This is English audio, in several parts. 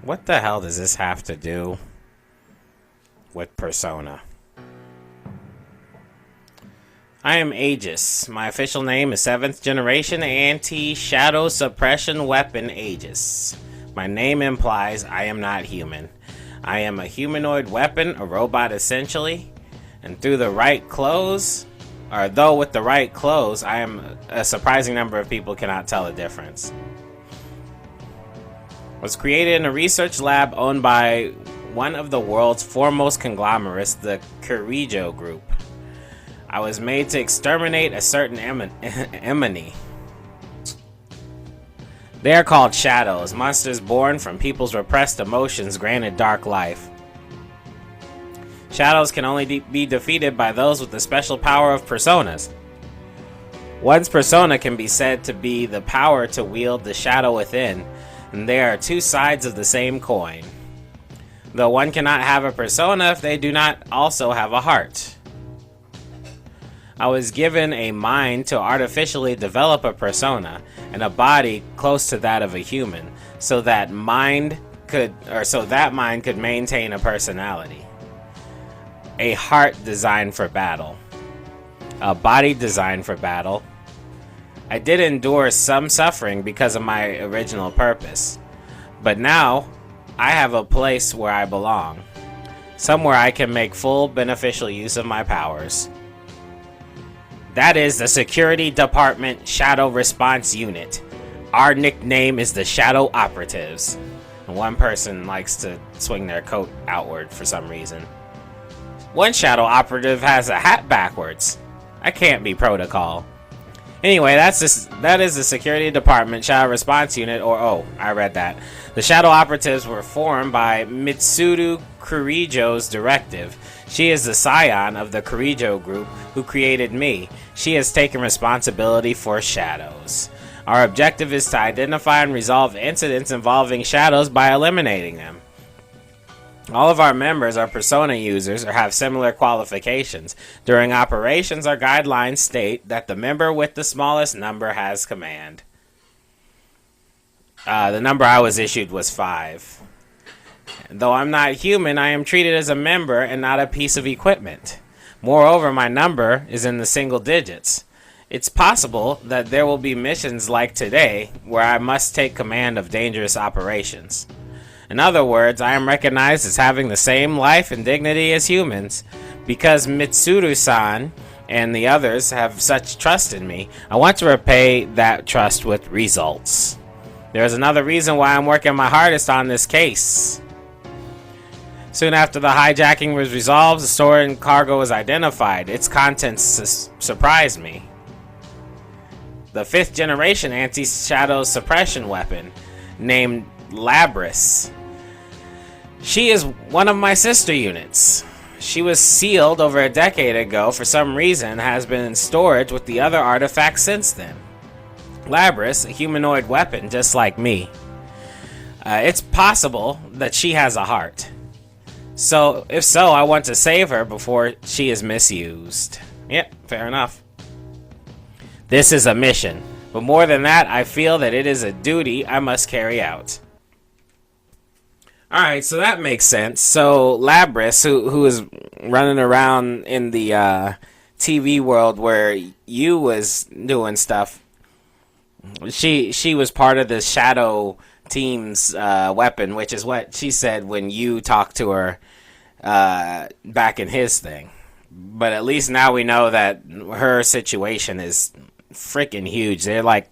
What the hell does this have to do with Persona? I am Aigis. My official name is 7th Generation Anti-Shadow Suppression Weapon Aigis. My name implies I am not human. I am a humanoid weapon, a robot essentially, and through the right clothes, or though with the right clothes, I am a surprising number of people cannot tell the difference. Was created in a research lab owned by one of the world's foremost conglomerates, the Kirijo Group. I was made to exterminate a certain enemy. They are called shadows, monsters born from people's repressed emotions granted dark life. Shadows can only be defeated by those with the special power of personas. One's persona can be said to be the power to wield the shadow within, and there are two sides of the same coin. Though one cannot have a persona if they do not also have a heart. I was given a mind to artificially develop a persona and a body close to that of a human, so that mind could maintain a personality. A heart designed for battle. A body designed for battle. I did endure some suffering because of my original purpose, but now I have a place where I belong, somewhere I can make full beneficial use of my powers. That is the Security Department Shadow Response Unit. Our nickname is the Shadow Operatives. And one person likes to swing their coat outward for some reason. One Shadow Operative has a hat backwards. I can't be protocol. Anyway, that is the Security Department Shadow Response Unit, I read that. The Shadow Operatives were formed by Mitsuru Kirijo's directive. She is the scion of the Kirijo Group who created me. She has taken responsibility for shadows. Our objective is to identify and resolve incidents involving shadows by eliminating them. All of our members are persona users or have similar qualifications. During operations, our guidelines state that the member with the smallest number has command. The number I was issued was 5. Though I'm not human, I am treated as a member and not a piece of equipment. Moreover, my number is in the single digits. It's possible that there will be missions like today where I must take command of dangerous operations. In other words, I am recognized as having the same life and dignity as humans. Because Mitsuru-san and the others have such trust in me, I want to repay that trust with results. There is another reason why I'm working my hardest on this case. Soon after the hijacking was resolved, the stolen cargo was identified. Its contents surprised me. The 5th generation anti-shadow suppression weapon, named Labris. She is one of my sister units. She was sealed over a decade ago for some reason, has been in storage with the other artifacts since then. Labris, a humanoid weapon just like me. It's possible that she has a heart. So, if so, I want to save her before she is misused. Yep, fair enough. This is a mission, but more than that, I feel that it is a duty I must carry out. Alright, so that makes sense. So, Labris, who is running around in the TV world where you was doing stuff, she was part of the Shadow Team's weapon, which is what she said when you talked to her back in his thing. But at least now we know that her situation is freaking huge. They're like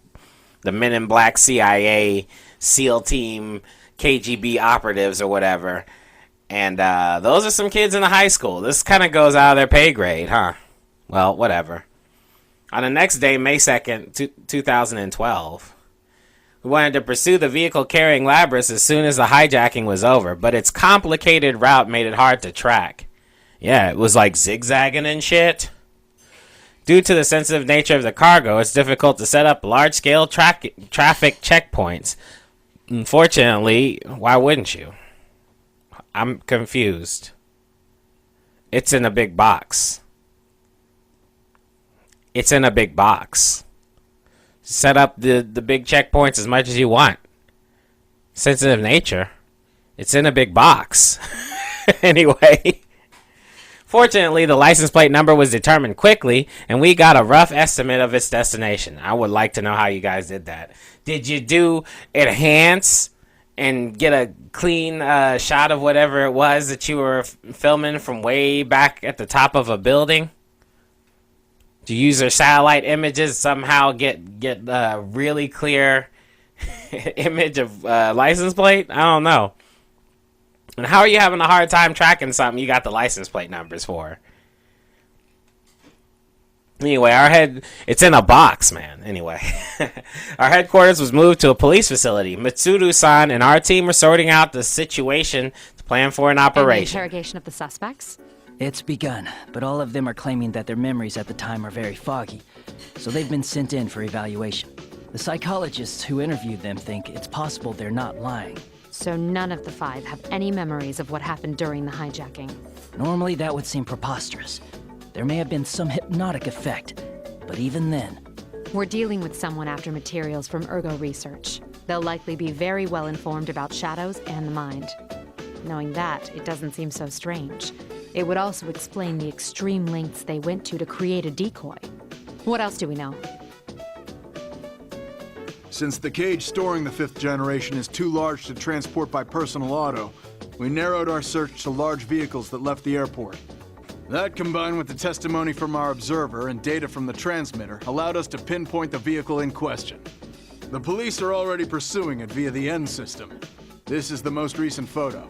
the Men in Black CIA, SEAL Team, KGB operatives or whatever. And those are some kids in the high school. This kind of goes out of their pay grade, huh? Well, whatever. On the next day, May 2nd, 2012, we wanted to pursue the vehicle carrying Labris as soon as the hijacking was over, but its complicated route made it hard to track. Yeah, it was like zigzagging and shit. Due to the sensitive nature of the cargo, it's difficult to set up large-scale traffic checkpoints. Unfortunately, why wouldn't you? I'm confused. It's in a big box. It's in a big box. Set up the big checkpoints as much as you want. Sensitive nature. It's in a big box. Anyway, fortunately, the license plate number was determined quickly, and we got a rough estimate of its destination. I would like to know how you guys did that. Did you do enhance and get a clean shot of whatever it was that you were filming from way back at the top of a building? Do you use their satellite images, somehow get a really clear image of license plate? I don't know. And how are you having a hard time tracking something you got the license plate numbers for? Anyway, it's in a box, man. Anyway, our headquarters was moved to a police facility. Mitsuru-san and our team were sorting out the situation to plan for an operation. And the interrogation of the suspects? It's begun, but all of them are claiming that their memories at the time are very foggy, so they've been sent in for evaluation. The psychologists who interviewed them think it's possible they're not lying. So none of the 5 have any memories of what happened during the hijacking. Normally that would seem preposterous. There may have been some hypnotic effect, but even then... We're dealing with someone after materials from Ergo research. They'll likely be very well informed about shadows and the mind. Knowing that, it doesn't seem so strange. It would also explain the extreme lengths they went to create a decoy. What else do we know? Since the cage storing the 5th generation is too large to transport by personal auto, we narrowed our search to large vehicles that left the airport. That, combined with the testimony from our observer and data from the transmitter, allowed us to pinpoint the vehicle in question. The police are already pursuing it via the N system. This is the most recent photo.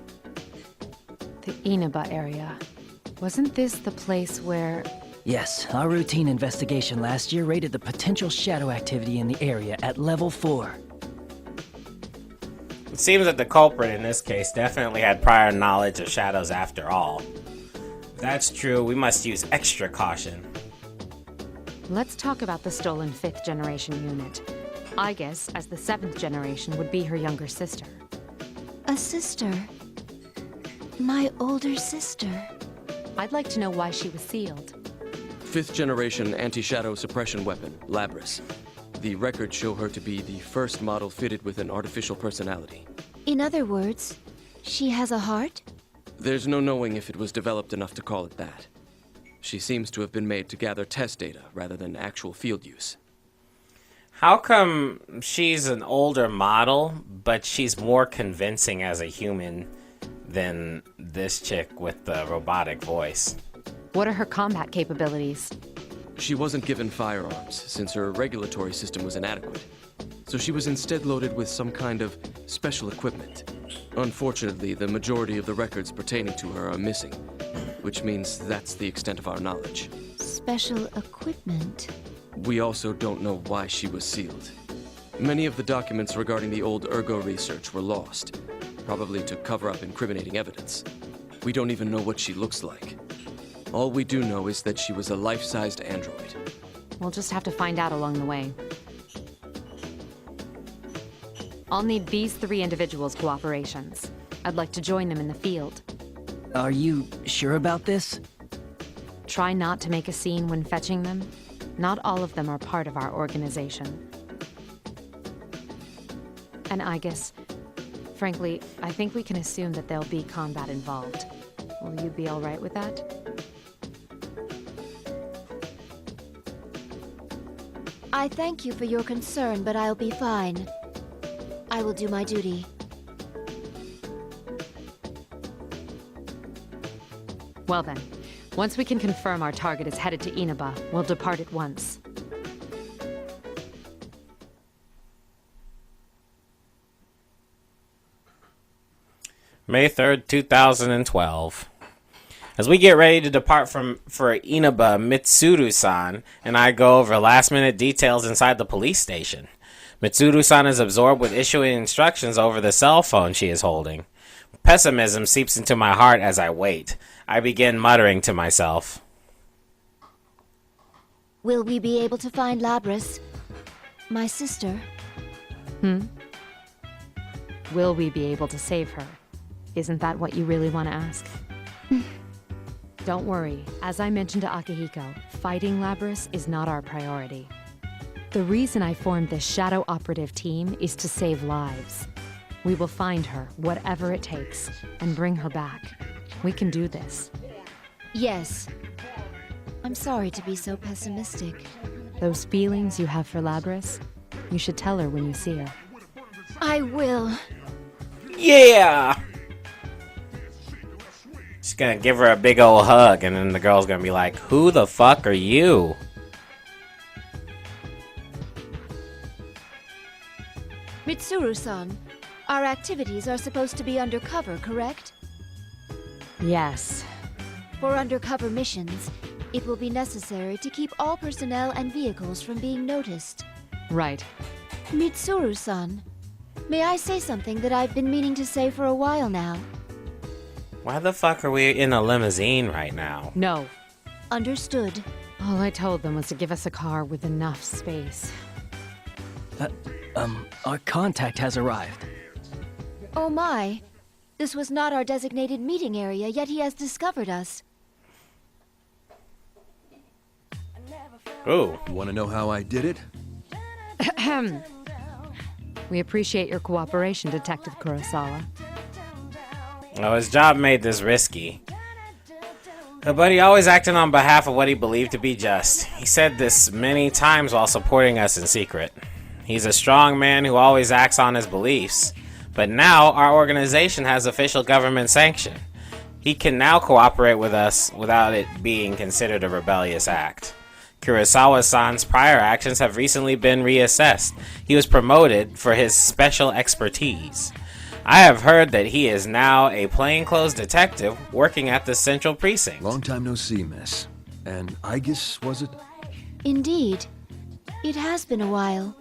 The Inaba area. Wasn't this the place where... Yes, our routine investigation last year rated the potential shadow activity in the area at level 4. It seems that the culprit in this case definitely had prior knowledge of shadows after all. If that's true, we must use extra caution. Let's talk about the stolen 5th generation unit. Aigis, as the 7th generation, would be her younger sister. A sister? My older sister. I'd like to know why she was sealed. 5th generation anti-shadow suppression weapon, Labris. The records show her to be the first model fitted with an artificial personality. In other words, she has a heart? There's no knowing if it was developed enough to call it that. She seems to have been made to gather test data rather than actual field use. How come she's an older model, but she's more convincing as a human than this chick with the robotic voice? What are her combat capabilities? She wasn't given firearms, since her regulatory system was inadequate. So she was instead loaded with some kind of special equipment. Unfortunately, the majority of the records pertaining to her are missing, which means that's the extent of our knowledge. Special equipment? We also don't know why she was sealed. Many of the documents regarding the old Ergo research were lost, probably to cover up incriminating evidence. We don't even know what she looks like. All we do know is that she was a life-sized android. We'll just have to find out along the way. I'll need these 3 individuals' cooperations. I'd like to join them in the field. Are you sure about this? Try not to make a scene when fetching them. Not all of them are part of our organization. And Aigis, frankly, I think we can assume that there'll be combat involved. Will you be all right with that? I thank you for your concern, but I'll be fine. I will do my duty. Well then, once we can confirm our target is headed to Inaba, we'll depart at once. May 3rd, 2012. As we get ready to depart for Inaba, Mitsuru-san and I go over last-minute details inside the police station. Mitsuru-san is absorbed with issuing instructions over the cell phone she is holding. Pessimism seeps into my heart as I wait. I begin muttering to myself. Will we be able to find Labris? My sister? Will we be able to save her? Isn't that what you really want to ask? Don't worry, as I mentioned to Akihiko, fighting Labris is not our priority. The reason I formed this shadow operative team is to save lives. We will find her, whatever it takes, and bring her back. We can do this. Yes. I'm sorry to be so pessimistic. Those feelings you have for Labris, you should tell her when you see her. I will. Yeah! She's gonna give her a big old hug, and then the girl's gonna be like, who the fuck are you? Mitsuru-san, our activities are supposed to be undercover, correct? Yes. For undercover missions, it will be necessary to keep all personnel and vehicles from being noticed. Right. Mitsuru-san, may I say something that I've been meaning to say for a while now? Why the fuck are we in a limousine right now? No. Understood. All I told them was to give us a car with enough space. Our contact has arrived. Oh my. This was not our designated meeting area, yet he has discovered us. Ooh. You want to know how I did it? We appreciate your cooperation, Detective Kurosawa. Well, his job made this risky. But he always acted on behalf of what he believed to be just. He said this many times while supporting us in secret. He's a strong man who always acts on his beliefs. But now, our organization has official government sanction. He can now cooperate with us without it being considered a rebellious act. Kurosawa-san's prior actions have recently been reassessed. He was promoted for his special expertise. I have heard that he is now a plainclothes detective working at the Central Precinct. Long time no see, miss. And Aigis, was it? Indeed. It has been a while.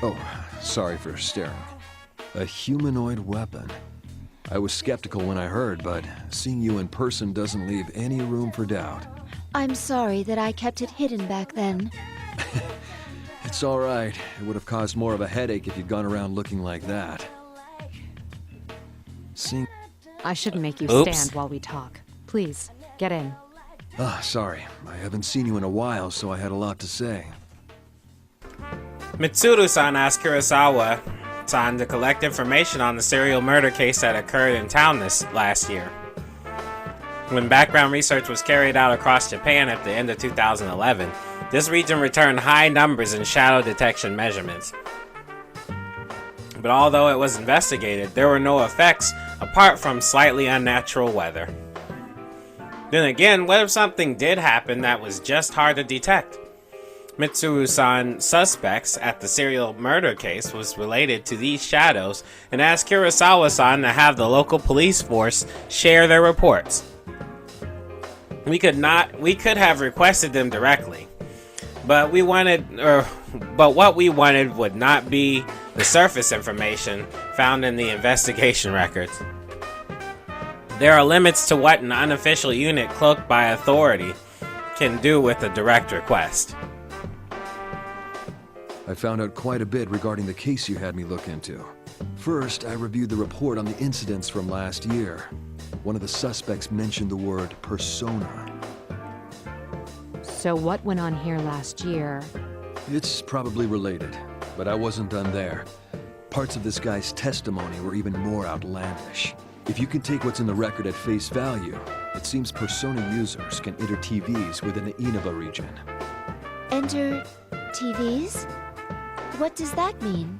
Oh, sorry for staring. A humanoid weapon. I was skeptical when I heard, but seeing you in person doesn't leave any room for doubt. I'm sorry that I kept it hidden back then. It's all right. It would have caused more of a headache if you'd gone around looking like that. Seeing... I shouldn't make you Oops. stand while we talk. Please, get in. Ah, sorry. I haven't seen you in a while, so I had a lot to say. Mitsuru-san asked Kurosawa-san to collect information on the serial murder case that occurred in town this last year. When background research was carried out across Japan at the end of 2011, this region returned high numbers in shadow detection measurements. But although it was investigated, there were no effects apart from slightly unnatural weather. Then again, what if something did happen that was just hard to detect? Mitsuru-san suspects at the serial murder case was related to these shadows and asked Kurosawa-san to have the local police force share their reports. We could have requested them directly, but what we wanted would not be the surface information found in the investigation records. There are limits to what an unofficial unit cloaked by authority can do with a direct request. I found out quite a bit regarding the case you had me look into. First, I reviewed the report on the incidents from last year. One of the suspects mentioned the word persona. So what went on here last year? It's probably related, but I wasn't done there. Parts of this guy's testimony were even more outlandish. If you can take what's in the record at face value, it seems persona users can enter TVs within the Inaba region. Enter TVs? What does that mean?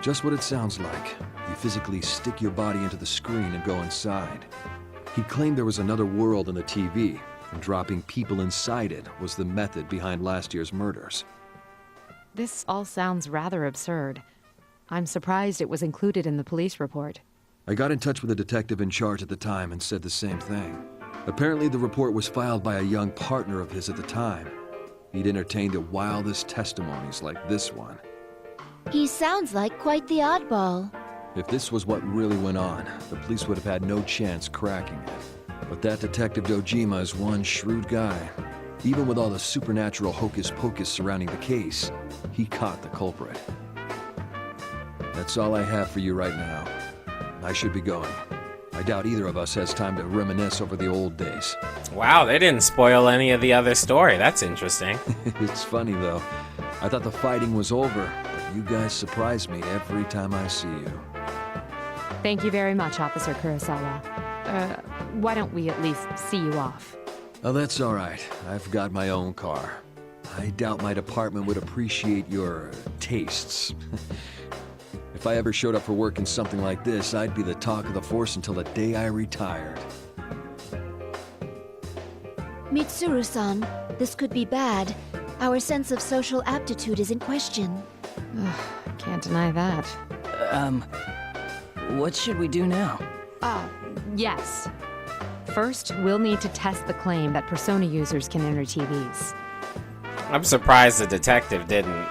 Just what it sounds like. You physically stick your body into the screen and go inside. He claimed there was another world in the TV, and dropping people inside it was the method behind last year's murders. This all sounds rather absurd. I'm surprised it was included in the police report. I got in touch with the detective in charge at the time and said the same thing. Apparently the report was filed by a young partner of his at the time. He'd entertained the wildest testimonies like this one. He sounds like quite the oddball. If this was what really went on, the police would have had no chance cracking it. But that Detective Dojima is one shrewd guy. Even with all the supernatural hocus-pocus surrounding the case, he caught the culprit. That's all I have for you right now. I should be going. I doubt either of us has time to reminisce over the old days. Wow, they didn't spoil any of the other story. That's interesting. It's funny, though. I thought the fighting was over, but You guys surprise me every time I see you. Thank you very much, Officer Kurosawa. Why don't we at least see you off? Oh, that's all right. I've got my own car. I doubt my department would appreciate your tastes. If I ever showed up for work in something like this, I'd be the talk of the force until the day I retired. Mitsuru-san, this could be bad. Our sense of social aptitude is in question. Can't deny that. What should we do now? Yes. First, we'll need to test the claim that Persona users can enter TVs. I'm surprised the detective didn't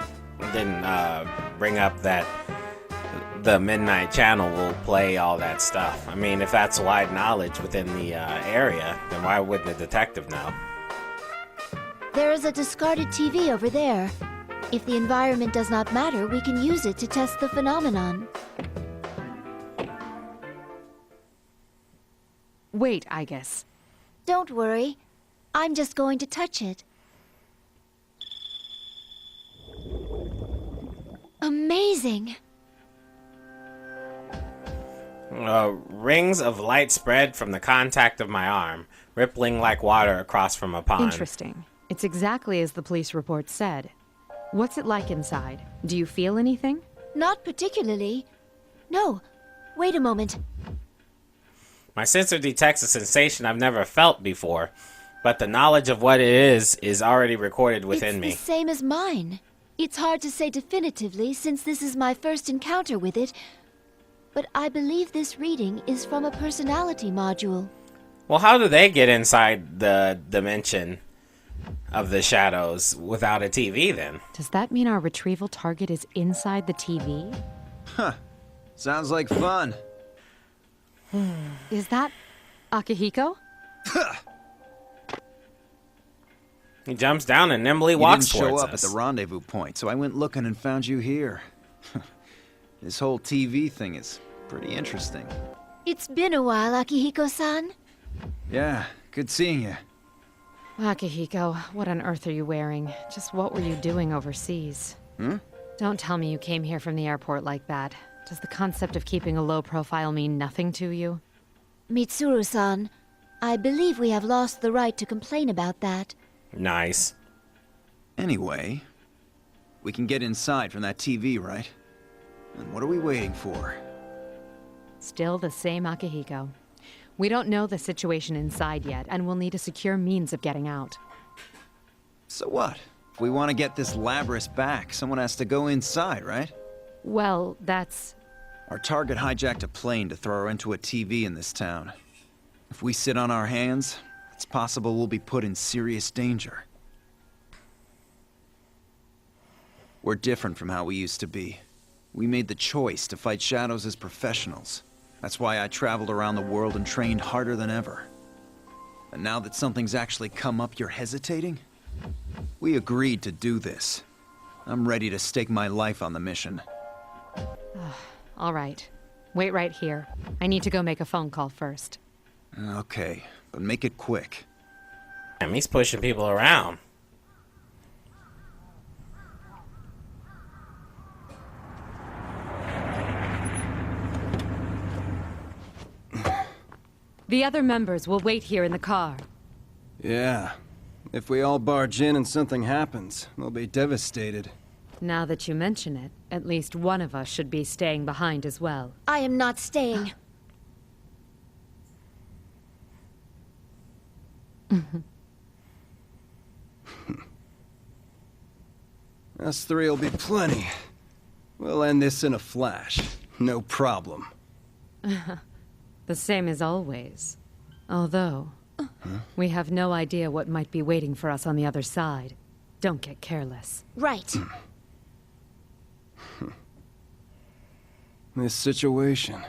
bring up that the Midnight Channel will play all that stuff. I mean, if that's wide knowledge within the area, then why wouldn't the detective know? There is a discarded TV over there. If the environment does not matter, we can use it to test the phenomenon. Wait, Aigis. Don't worry. I'm just going to touch it. Amazing! Rings of light spread from the contact of my arm, rippling like water across from a pond. Interesting. It's exactly as the police report said. What's it like inside? Do you feel anything? Not particularly. No. Wait a moment. My sensor detects a sensation I've never felt before, but the knowledge of what it is already recorded within me. It's the same as mine. It's hard to say definitively since this is my first encounter with it, but I believe this reading is from a personality module. Well, how do they get inside the dimension of the shadows without a TV then? Does that mean our retrieval target is inside the TV? Huh. Sounds like fun. Is that Akihiko? He jumps down and nimbly walks You didn't towards show up us. at the rendezvous point, so I went looking and found you here. This whole TV thing is pretty interesting. It's been a while, Akihiko-san. Yeah, good seeing you. Akihiko, what on earth are you wearing? Just what were you doing overseas? Don't tell me you came here from the airport like that. Does the concept of keeping a low profile mean nothing to you? Mitsuru-san, I believe we have lost the right to complain about that. Nice. Anyway, we can get inside from that TV, right? And what are we waiting for? Still the same Akihiko. We don't know the situation inside yet, and we'll need a secure means of getting out. So what? If we want to get this Labrys back, someone has to go inside, right? Well, that's... Our target hijacked a plane to throw her into a TV in this town. If we sit on our hands, it's possible we'll be put in serious danger. We're different from how we used to be. We made the choice to fight shadows as professionals. That's why I traveled around the world and trained harder than ever. And now that something's actually come up, you're hesitating? We agreed to do this. I'm ready to stake my life on the mission. all right. Wait right here. I need to go make a phone call first. Okay, but make it quick. Damn, he's pushing people around. The other members will wait here in the car. Yeah. If we all barge in and something happens, they'll be devastated. Now that you mention it, at least one of us should be staying behind as well. I am not staying. Us three will be plenty. We'll end this in a flash. No problem. The same as always. Although, we have no idea what might be waiting for us on the other side. Don't get careless. Right. This situation,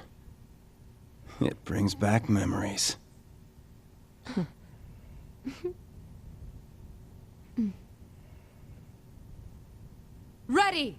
it brings back memories. Ready!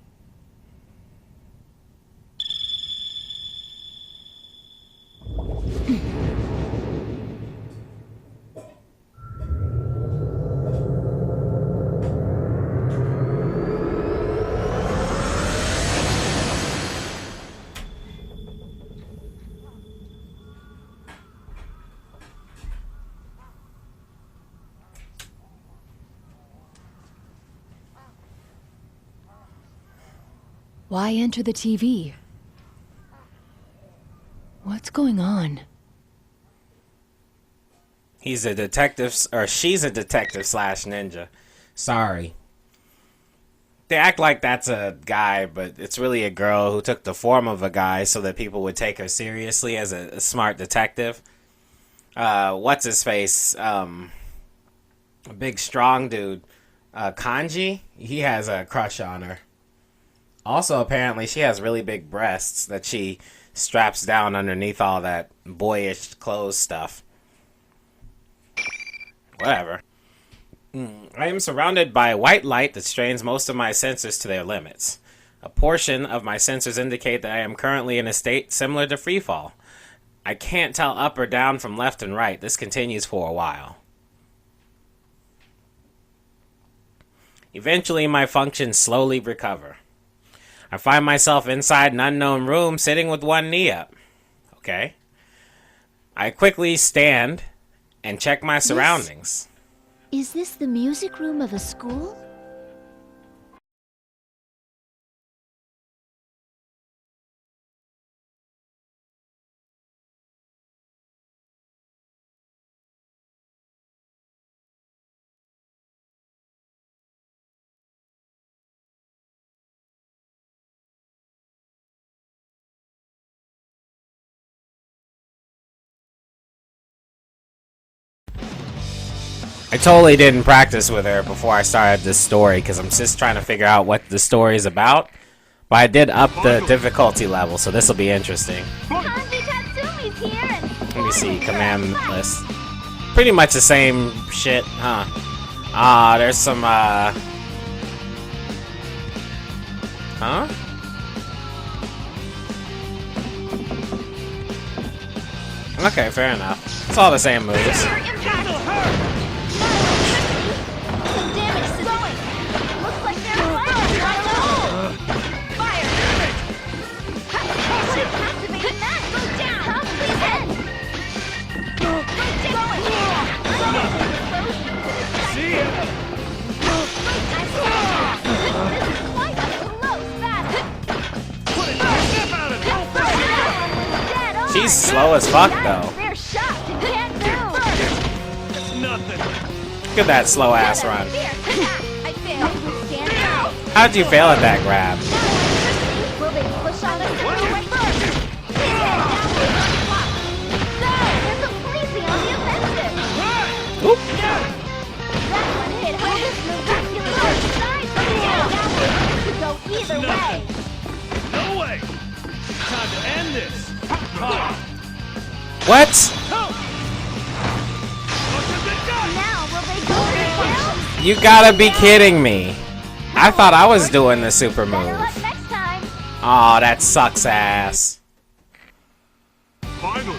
Why enter the TV? What's going on? He's a detective, or she's a detective slash ninja. Sorry. They act like that's a guy, but it's really a girl who took the form of a guy so that people would take her seriously as a smart detective. What's his face? A big strong dude. Kanji? He has a crush on her. Also, apparently, she has really big breasts that she straps down underneath all that boyish clothes stuff. Whatever. I am surrounded by white light that strains most of my sensors to their limits. A portion of my sensors indicate that I am currently in a state similar to freefall. I can't tell up or down from left and right. This continues for a while. Eventually, my functions slowly recover. I find myself inside an unknown room sitting with one knee up. Okay. I quickly stand and check my surroundings. Is this the music room of a school? I totally didn't practice with her before I started this story because I'm just trying to figure out what the story is about. But I did up the difficulty level, so this will be interesting. Let me see, command list. Pretty much the same shit, huh? There's some, Huh? Okay, fair enough. It's all the same moves. She's slow as fuck, though. Look at that slow ass run. How'd you fail at that grab? Oop. No way! Time to end this! What? You gotta be kidding me. I thought I was doing the super move. Aw, that sucks ass. Finally!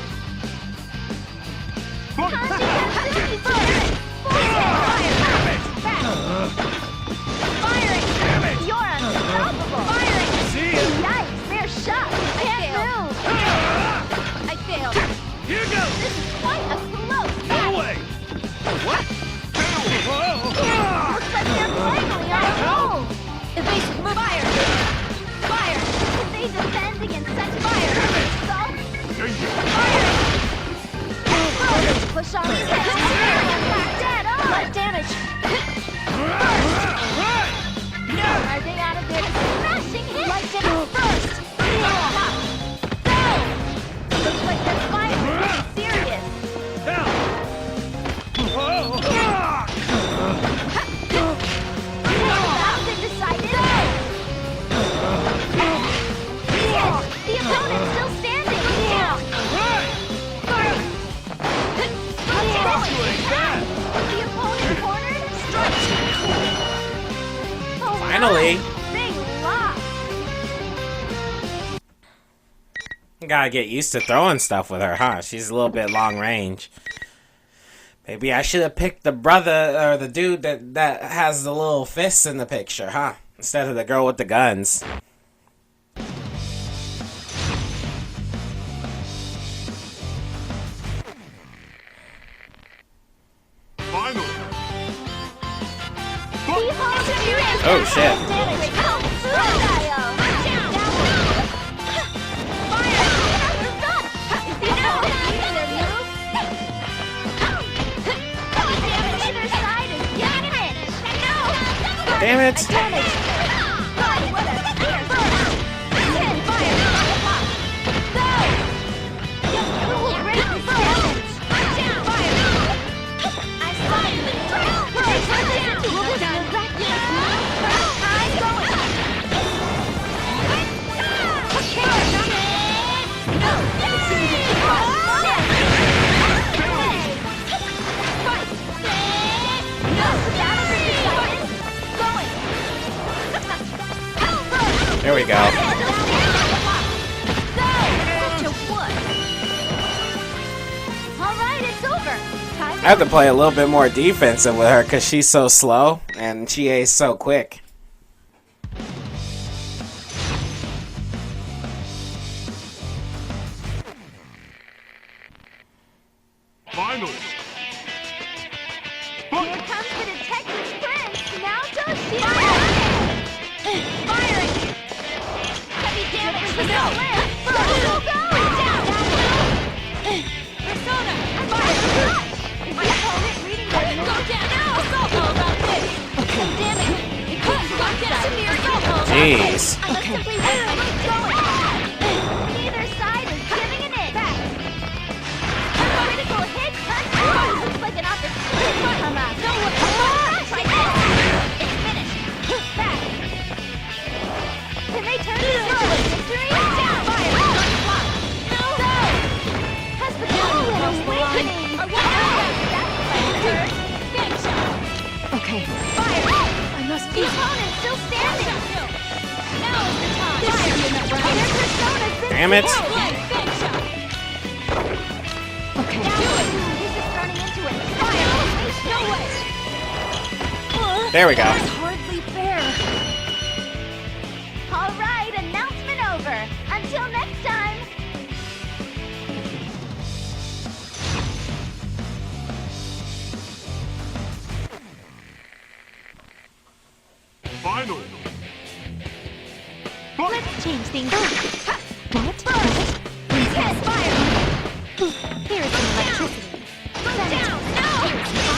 Here goes! This is quite a close battle. No way! What? Looks like they're finally on a roll. Evasive move. Fire! Fire! Can they defend against such fire? Assault? Fire! Push on these heads. Dead on! Light damage. Are they out of there? Smashing hit! Light damage first! Go! Looks like they're finally getting serious. The opponent's still standing! The opponent cornered? Oh, Finally! They lost! Gotta get used to throwing stuff with her, huh? She's a little bit long range. Maybe I should have picked the brother, or the dude that has the little fists in the picture, huh? Instead of the girl with the guns. Finally! Oh shit. Damn it! There we go. I have to play a little bit more defensive with her because she's so slow and she is so quick. Finally. Here comes the detective's prince. Now does she? Firing. Heavy damage. Go. Go. Down. Persona. Fire. My opponent reading the go down. Assault. How about this? Some damage. Go down. Severe assault. Jeez. Let's simply win by keep going. Neither side is giving an inch. Back. Critical hit. Looks like an opportunity. Come on. No one. Try this. It's finished. Back. Can they turn this into a victory? Down. Fire. No. Go. Has become an awakening. That's Okay. fire. I must be. The opponent's still standing. Now is the time. Fire. Their persona's been Damn it. Okay. This is turning into a fire. No way. There we go. That's hardly fair. All right, announcement over. Until next time. Finally. Let's change things up. What? Yes, fire. Here is some electricity. Down. No.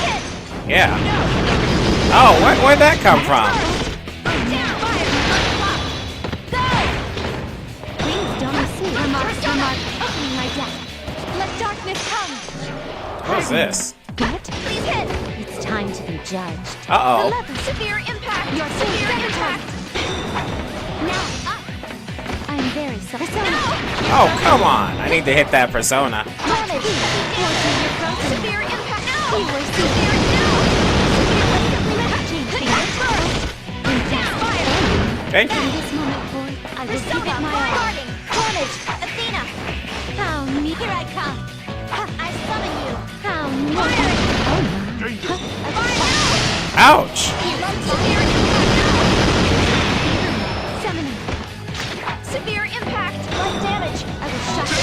Hit. Yeah. Oh, where'd that come from? Down. Fire. Go. Wings don't receive. Remark. Opening my deck. Let darkness come. What's this? What? Please hit. It's time to be judged. Uh-oh. Severe impact. Your severe impact. Now up. I'm very sorry. Oh, come on. I need to hit that persona. Damage. Severe impact. No. Severe. Thank you. In this moment, boy, I will give it my all. Carnage. Athena. How neat. Here I come. I summon you. How neat. Danger. Ouch. Summoning. Severe impact. Light damage. I will shock you.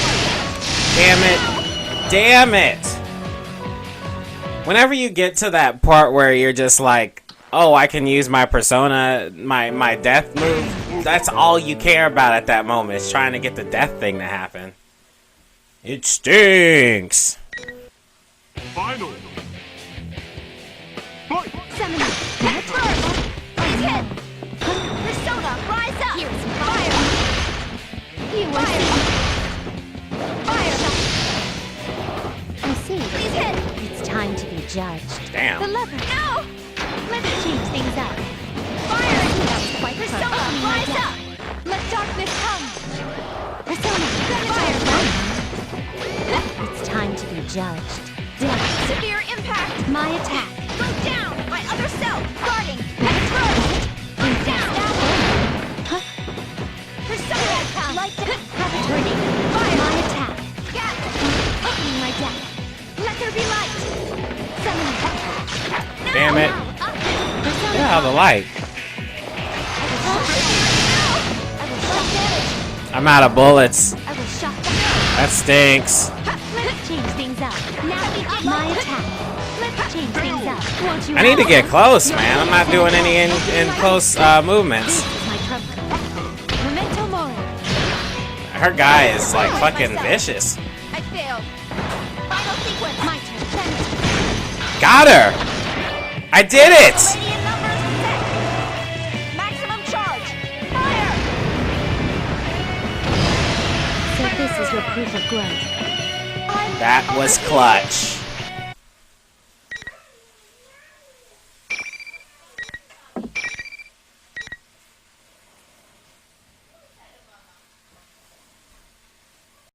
Damn it. Whenever you get to that part where you're just like, oh, I can use my persona, my death move, that's all you care about at that moment, is trying to get the death thing to happen. It stinks. Finally. Fight. Summoning. Please hit. Persona, rise up. Here's fire. Fire. I see. Please hit. It's time to be judged. Damn. The lever. No. Let's change things up. Fire. That was quite Persona, rise up. Let darkness come. Persona. Fire. It's time to be judged. Severe impact. My attack. Go down. My other self. Guarding. Explode. Down. Persona, come. Light have it turning. Fire. My attack. Gap. Opening my deck. Let there be light. Summoning. Damn it. Get out of the light. I'm out of bullets. I will shock. That stinks. Let's change things up. Now My attack. let's change things up. Won't you I need to get close, man. I'm not doing any in close movements. my trump card. Memento mori. Her guy is like fucking vicious. I failed. Final sequence. My turn. Got her. I did it. Radiant numbers set. is your proof of growth. That was clutch.